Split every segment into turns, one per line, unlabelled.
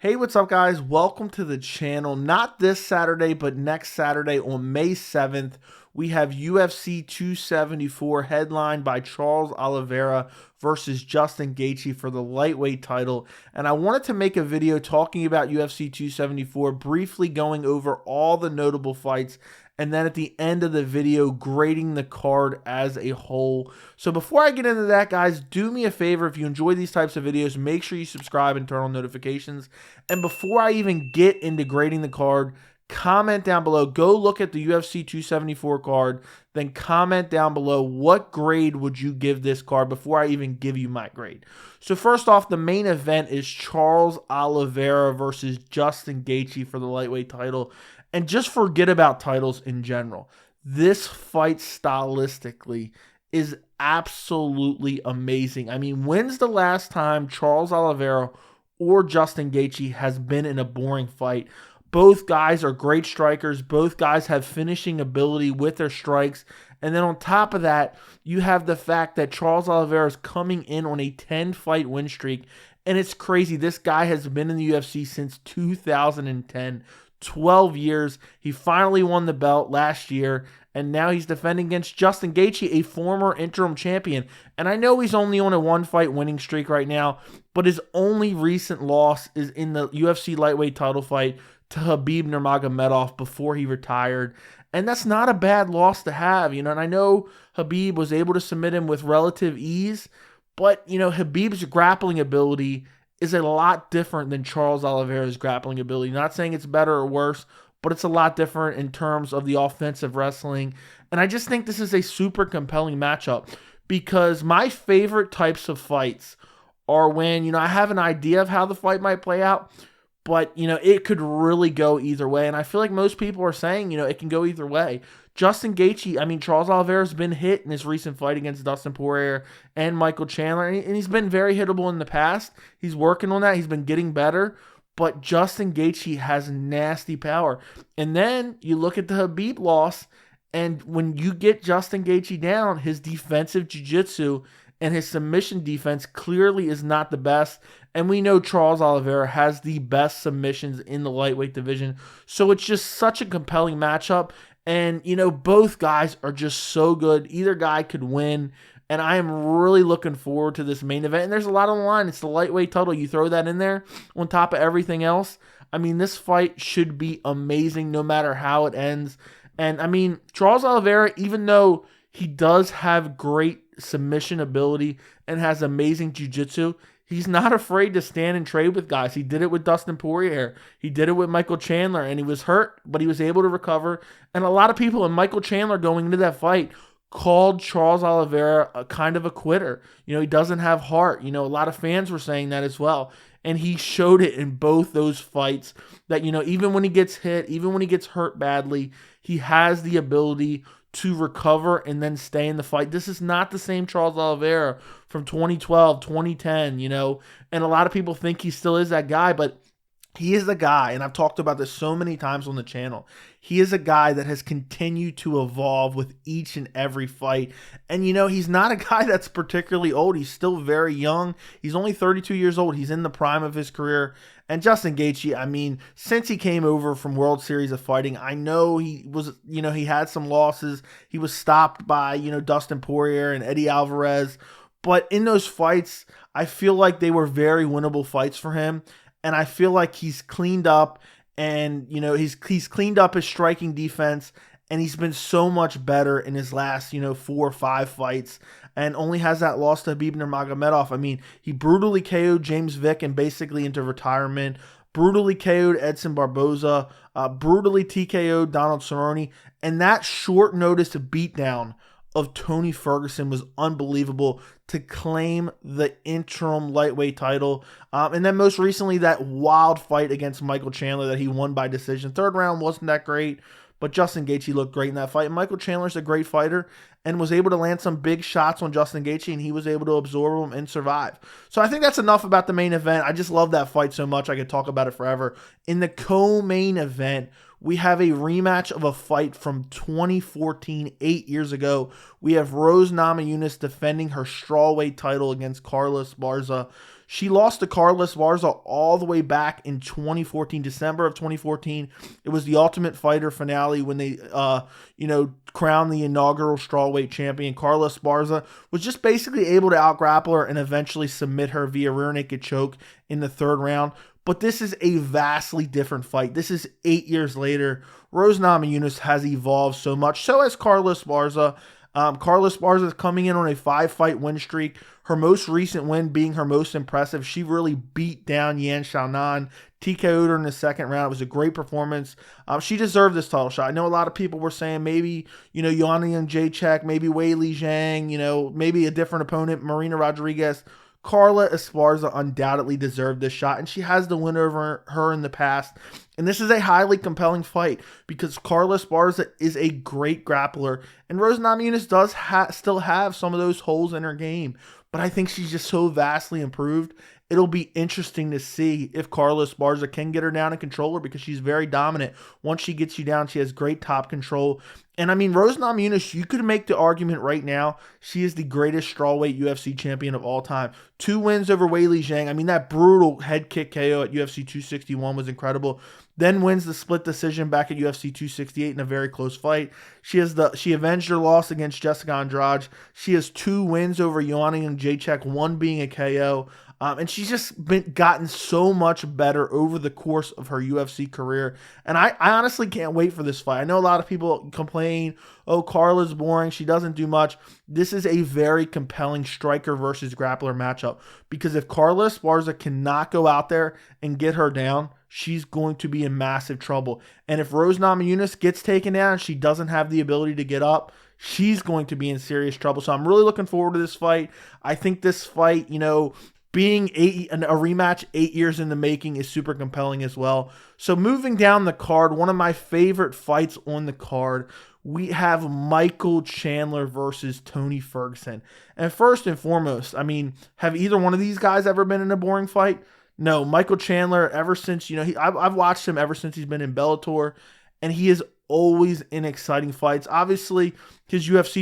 Hey, what's up, guys? Welcome to the channel. Not this Saturday, but next Saturday on May 7th, we have UFC 274 headlined by Charles Oliveira versus Justin Gaethje for the lightweight title. And I wanted to make a video talking about UFC 274, briefly going over all the notable fights, and then at the end of the video, grading the card as a whole. So before I get into that, guys, do me a favor. If you enjoy these types of videos, make sure you subscribe and turn on notifications. And before I even get into grading the card, comment down below. Go look at the UFC 274 card, then comment down below what grade would you give this card before I even give you my grade. So first off, the main event is Charles Oliveira versus Justin Gaethje for the lightweight title. And just forget about titles in general. This fight stylistically is absolutely amazing. I mean, when's the last time Charles Oliveira or Justin Gaethje has been in a boring fight? Both guys are great strikers. Both guys have finishing ability with their strikes. And then on top of that, you have the fact that Charles Oliveira is coming in on a 10-fight win streak. And it's crazy. This guy has been in the UFC since 2010. 12 years. He finally won the belt last year, and now he's defending against Justin Gaethje, a former interim champion. And I know he's only on a one-fight winning streak right now, but his only recent loss is in the UFC lightweight title fight to Khabib Nurmagomedov before he retired. And that's not a bad loss to have, and I know Khabib was able to submit him with relative ease, but, Khabib's grappling ability is a lot different than Charles Oliveira's grappling ability. Not saying it's better or worse, but it's a lot different in terms of the offensive wrestling. And I just think this is a super compelling matchup because my favorite types of fights are when, I have an idea of how the fight might play out, but, it could really go either way. And I feel like most people are saying, it can go either way. Justin Gaethje, Charles Oliveira's been hit in his recent fight against Dustin Poirier and Michael Chandler, and he's been very hittable in the past. He's working on that. He's been getting better, but Justin Gaethje has nasty power. And then you look at the Khabib loss, and when you get Justin Gaethje down, his defensive jiu-jitsu and his submission defense clearly is not the best. And we know Charles Oliveira has the best submissions in the lightweight division. So it's just such a compelling matchup. And, both guys are just so good. Either guy could win. And I am really looking forward to this main event. And there's a lot on the line. It's the lightweight title. You throw that in there on top of everything else. This fight should be amazing no matter how it ends. And, Charles Oliveira, even though he does have great submission ability and has amazing jiu-jitsu, he's not afraid to stand and trade with guys. He did it with Dustin Poirier. He did it with Michael Chandler, and he was hurt, but he was able to recover. And a lot of people, and Michael Chandler going into that fight, called Charles Oliveira a kind of a quitter. He doesn't have heart. A lot of fans were saying that as well. And he showed it in both those fights that, even when he gets hit, even when he gets hurt badly, he has the ability to recover and then stay in the fight. This is not the same Charles Oliveira from 2012, 2010, and a lot of people think he still is that guy, but he is the guy, and I've talked about this so many times on the channel. He is a guy that has continued to evolve with each and every fight. And, he's not a guy that's particularly old. He's still very young. He's only 32 years old. He's in the prime of his career. And Justin Gaethje, since he came over from World Series of Fighting, I know he was, he had some losses. He was stopped by, Dustin Poirier and Eddie Alvarez. But in those fights, I feel like they were very winnable fights for him. And I feel like he's cleaned up and, he's cleaned up his striking defense, and he's been so much better in his last, 4 or 5 fights, and only has that loss to Khabib Nurmagomedov. He brutally KO'd James Vick and basically into retirement, brutally KO'd Edson Barboza, brutally TKO'd Donald Cerrone, and that short notice beatdown of Tony Ferguson was unbelievable to claim the interim lightweight title. And then most recently, that wild fight against Michael Chandler that he won by decision. Third round wasn't that great, but Justin Gaethje looked great in that fight. And Michael Chandler's a great fighter. and was able to land some big shots on Justin Gaethje, and he was able to absorb them and survive. So I think that's enough about the main event. I just love that fight so much. I could talk about it forever. In the co-main event, we have a rematch of a fight from 2014, 8 years ago. We have Rose Namajunas defending her strawweight title against Carla Esparza. She lost to Carla Esparza all the way back in 2014, December of 2014. It was the Ultimate Fighter finale when they, crowned the inaugural strawweight champion. Carla Esparza was just basically able to out-grapple her and eventually submit her via rear naked choke in the third round. But this is a vastly different fight. This is 8 years later. Rose Namajunas has evolved so much. So has Carla Esparza. Carla Esparza is coming in on a 5-fight win streak. Her most recent win being her most impressive. She really beat down Yan Xiaonan, TKO'd her in the second round. It was a great performance. She deserved this title shot. I know a lot of people were saying maybe, Joanna Jacek, maybe Weili Zhang, maybe a different opponent, Marina Rodriguez. Carla Esparza undoubtedly deserved this shot, and she has the win over her in the past. And this is a highly compelling fight because Carla Esparza is a great grappler, and Rose Namajunas does still have some of those holes in her game, but I think she's just so vastly improved. It'll be interesting to see if Carla Esparza can get her down and control her because she's very dominant. Once she gets you down, she has great top control. And I mean, Rose Namajunas, you could make the argument right now, she is the greatest strawweight UFC champion of all time. 2 wins over Weili Zhang. I mean, that brutal head kick KO at UFC 261 was incredible. Then wins the split decision back at UFC 268 in a very close fight. She avenged her loss against Jessica Andrade. She has 2 wins over Joanna Jacek, 1 being a KO. And she's just gotten so much better over the course of her UFC career. And I honestly can't wait for this fight. I know a lot of people complain, oh, Carla's boring, she doesn't do much. This is a very compelling striker versus grappler matchup. Because if Carla Esparza cannot go out there and get her down, she's going to be in massive trouble. And if Rose Namajunas gets taken down and she doesn't have the ability to get up, she's going to be in serious trouble. So I'm really looking forward to this fight. I think this fight, being a rematch 8 years in the making is super compelling as well. So moving down the card, one of my favorite fights on the card, we have Michael Chandler versus Tony Ferguson. And first and foremost, I mean, have either one of these guys ever been in a boring fight? No, Michael Chandler, ever since, I've watched him ever since he's been in Bellator, and he is always in exciting fights. Obviously,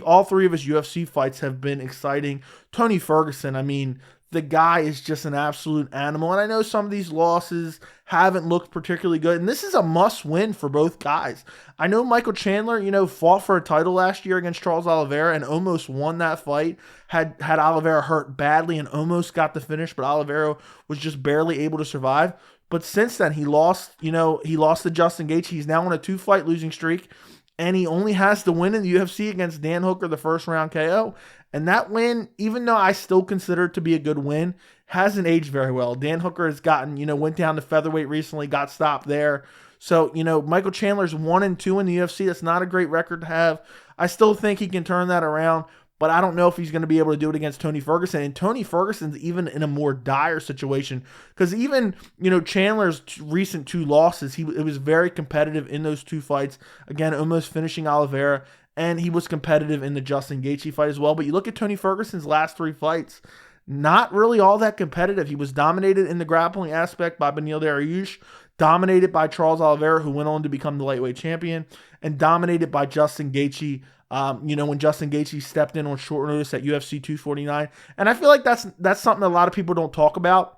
all 3 of his UFC fights have been exciting. Tony Ferguson, I mean, the guy is just an absolute animal. And I know some of these losses haven't looked particularly good. And this is a must-win for both guys. I know Michael Chandler, fought for a title last year against Charles Oliveira and almost won that fight. Had Oliveira hurt badly and almost got the finish, but Oliveira was just barely able to survive. But since then, he lost to Justin Gaethje. He's now on a 2-fight losing streak. And he only has to win in the UFC against Dan Hooker, the first round KO. And that win, even though I still consider it to be a good win, hasn't aged very well. Dan Hooker has went down to featherweight recently, got stopped there. So, Michael Chandler's 1-2 in the UFC. That's not a great record to have. I still think he can turn that around, but I don't know if he's going to be able to do it against Tony Ferguson. And Tony Ferguson's even in a more dire situation because even, Chandler's recent 2 losses, it was very competitive in those 2 fights. Again, almost finishing Oliveira. And he was competitive in the Justin Gaethje fight as well. But you look at Tony Ferguson's last 3 fights, not really all that competitive. He was dominated in the grappling aspect by Beneil Dariush, dominated by Charles Oliveira, who went on to become the lightweight champion, and dominated by Justin Gaethje, when Justin Gaethje stepped in on short notice at UFC 249. And I feel like that's something a lot of people don't talk about.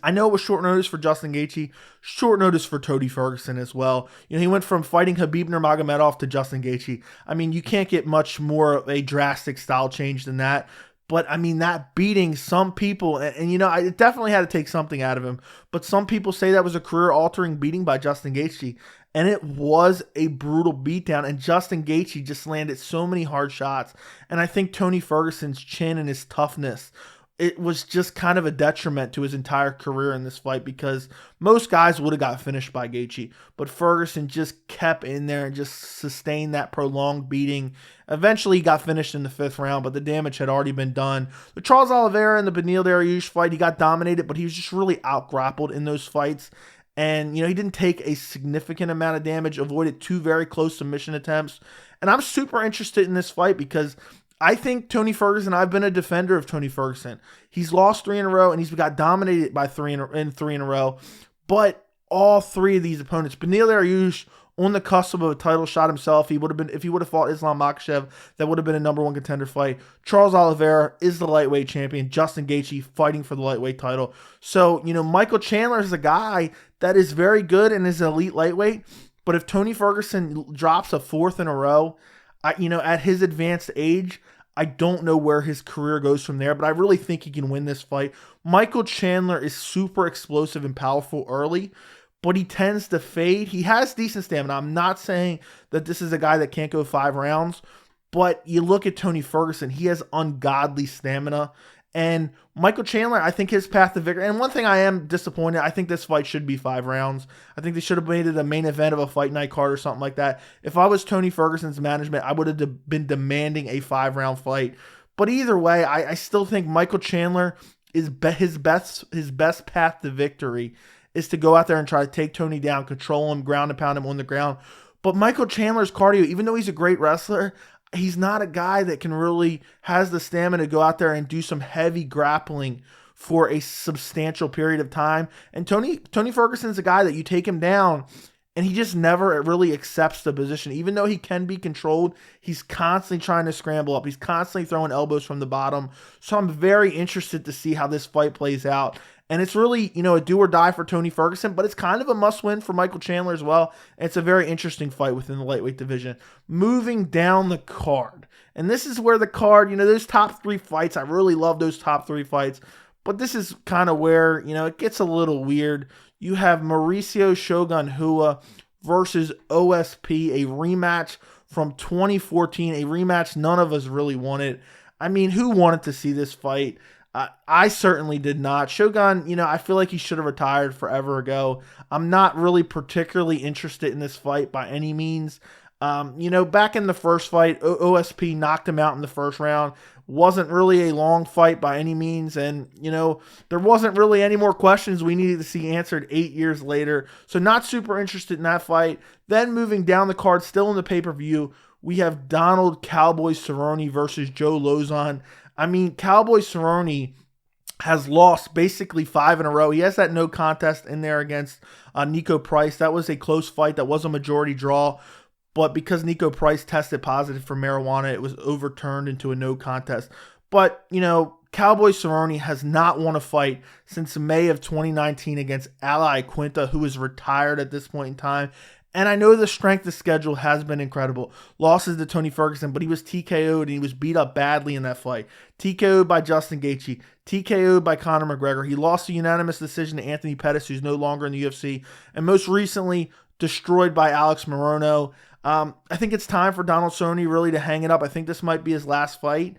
I know it was short notice for Justin Gaethje, short notice for Tony Ferguson as well. He went from fighting Khabib Nurmagomedov to Justin Gaethje. I mean, you can't get much more of a drastic style change than that. But, I mean, that beating some people, and it definitely had to take something out of him. But some people say that was a career-altering beating by Justin Gaethje. And it was a brutal beatdown. And Justin Gaethje just landed so many hard shots. And I think Tony Ferguson's chin and his toughness, it was just kind of a detriment to his entire career in this fight because most guys would have got finished by Gaethje. But Ferguson just kept in there and just sustained that prolonged beating. Eventually, he got finished in the 5th round, but the damage had already been done. The Charles Oliveira and the Beneil Dariush fight, he got dominated, but he was just really out-grappled in those fights. And, he didn't take a significant amount of damage, avoided 2 very close submission attempts. And I'm super interested in this fight because I think Tony Ferguson, I've been a defender of Tony Ferguson. He's lost 3 in a row, and he's got dominated by 3 in a row. But all 3 of these opponents, Beneil Dariush, on the cusp of a title shot himself. If he would have fought Islam Makhachev, that would have been a #1 contender fight. Charles Oliveira is the lightweight champion. Justin Gaethje fighting for the lightweight title. So, Michael Chandler is a guy that is very good and is an elite lightweight. But if Tony Ferguson drops a 4th in a row, at his advanced age, I don't know where his career goes from there, but I really think he can win this fight. Michael Chandler is super explosive and powerful early, but he tends to fade. He has decent stamina. I'm not saying that this is a guy that can't go 5 rounds, but you look at Tony Ferguson, he has ungodly stamina. And Michael Chandler, I think his path to victory, and one thing I am disappointed, I think this fight should be 5 rounds. I think they should have made it a main event of a fight night card or something like that. If I was Tony Ferguson's management, I would have been demanding a 5-round fight. But either way, I still think Michael Chandler is his best path to victory is to go out there and try to take Tony down, control him, ground and pound him on the ground. But Michael Chandler's cardio, even though he's a great wrestler, he's not a guy that can really has the stamina to go out there and do some heavy grappling for a substantial period of time. And Tony Ferguson's a guy that you take him down and he just never really accepts the position. Even though he can be controlled, he's constantly trying to scramble up. He's constantly throwing elbows from the bottom. So I'm very interested to see how this fight plays out. And it's really, a do or die for Tony Ferguson, but it's kind of a must-win for Michael Chandler as well. And it's a very interesting fight within the lightweight division. Moving down the card. And this is where the card, those top 3 fights, I really love those top 3 fights. But this is kind of where, it gets a little weird. You have Maurício Shogun Rua versus OSP, a rematch from 2014, a rematch none of us really wanted. I mean, who wanted to see this fight? I certainly did not. Shogun, I feel like he should have retired forever ago. I'm not really particularly interested in this fight by any means. Back in the first fight, OSP knocked him out in the first round. Wasn't really a long fight by any means. And, there wasn't really any more questions we needed to see answered 8 years later. So not super interested in that fight. Then moving down the card, still in the pay-per-view, we have Donald Cowboy Cerrone versus Joe Lauzon. I mean, Cowboy Cerrone has lost basically 5 in a row. He has that no contest in there against Nico Price. That was a close fight. That was a majority draw. But because Nico Price tested positive for marijuana, it was overturned into a no contest. But, Cowboy Cerrone has not won a fight since May of 2019 against Ally Quinta, who is retired at this point in time. And I know the strength of schedule has been incredible. Losses to Tony Ferguson, but he was TKO'd and he was beat up badly in that fight. TKO'd by Justin Gaethje. TKO'd by Conor McGregor. He lost a unanimous decision to Anthony Pettis, who's no longer in the UFC. And most recently, destroyed by Alex Morono. I think it's time for Donald Cerrone really to hang it up. I think this might be his last fight.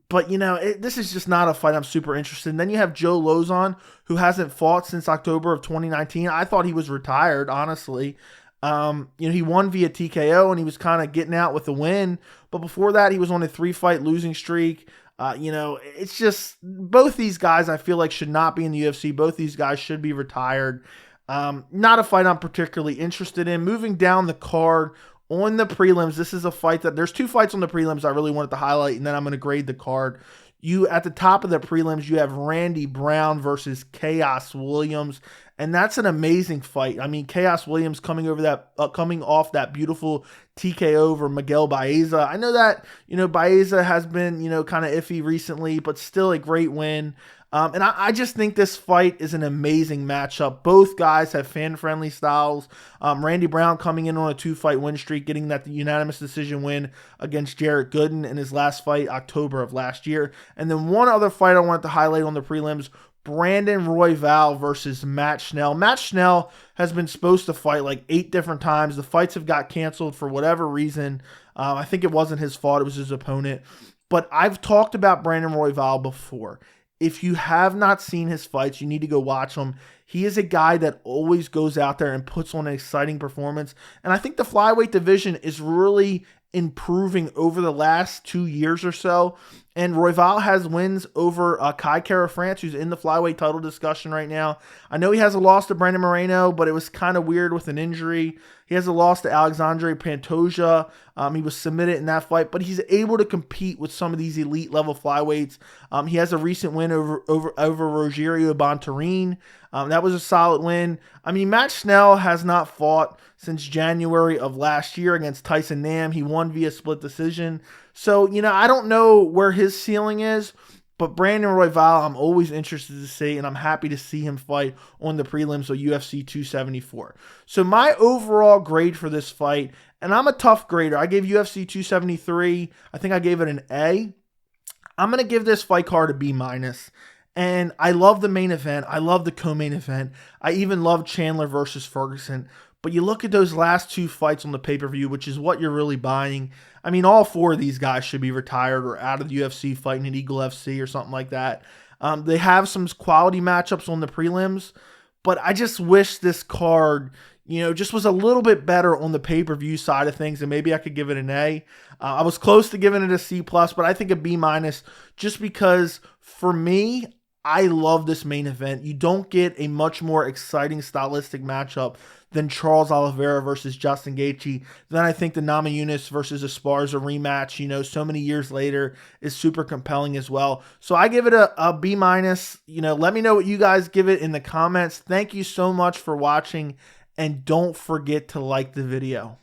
But, this is just not a fight I'm super interested in. Then you have Joe Lauzon, who hasn't fought since October of 2019. I thought he was retired, honestly. He won via TKO, and he was kind of getting out with the win. But before that, he was on a 3-fight losing streak. It's just both these guys I feel like should not be in the UFC. Both these guys should be retired. Not a fight I'm particularly interested in. Moving down the card, on the prelims, this is a fight that there's 2 fights on the prelims I really wanted to highlight, and then I'm going to grade the card. At the top of the prelims, you have Randy Brown versus Khaos Williams, and that's an amazing fight. I mean, Khaos Williams coming off that beautiful TKO over Miguel Baeza. I know that, Baeza has been, kind of iffy recently, but still a great win. And I just think this fight is an amazing matchup. Both guys have fan-friendly styles. Randy Brown coming in on a 2-fight win streak, getting that unanimous decision win against Jarrett Gooden in his last fight, October of last year. And then one other fight I wanted to highlight on the prelims, Brandon Royval versus Matt Schnell. Matt Schnell has been supposed to fight like 8 different times. The fights have got canceled for whatever reason. I think it wasn't his fault. It was his opponent. But I've talked about Brandon Royval before. If you have not seen his fights, you need to go watch them. He is a guy that always goes out there and puts on an exciting performance. And I think the flyweight division is really improving over the last 2 years or so. And Royval has wins over Kai Kara France, who's in the flyweight title discussion right now. I know he has a loss to Brandon Moreno, but it was kind of weird with an injury. He has a loss to Alexandre Pantoja. He was submitted in that fight, but he's able to compete with some of these elite level flyweights. He has a recent win over Rogério Bontorin. That was a solid win. I mean, Matt Schnell has not fought since January of last year against Tyson Nam. He won via split decision. So, I don't know where his ceiling is, but Brandon Royval, I'm always interested to see, and I'm happy to see him fight on the prelims of UFC 274. So my overall grade for this fight, and I'm a tough grader. I gave UFC 273, I think I gave it an A. I'm going to give this fight card a B-. And I love the main event. I love the co-main event. I even love Chandler versus Ferguson. But you look at those last 2 fights on the pay-per-view, which is what you're really buying. I mean, all 4 of these guys should be retired or out of the UFC fighting at Eagle FC or something like that. They have some quality matchups on the prelims, but I just wish this card, just was a little bit better on the pay-per-view side of things, and maybe I could give it an A. I was close to giving it a C+, but I think a B- just because, for me, I love this main event. You don't get a much more exciting stylistic matchup than Charles Oliveira versus Justin Gaethje. Then I think the Namajunas versus Esparza rematch, so many years later, is super compelling as well. So I give it a B-. Let me know what you guys give it in the comments. Thank you so much for watching, and don't forget to like the video.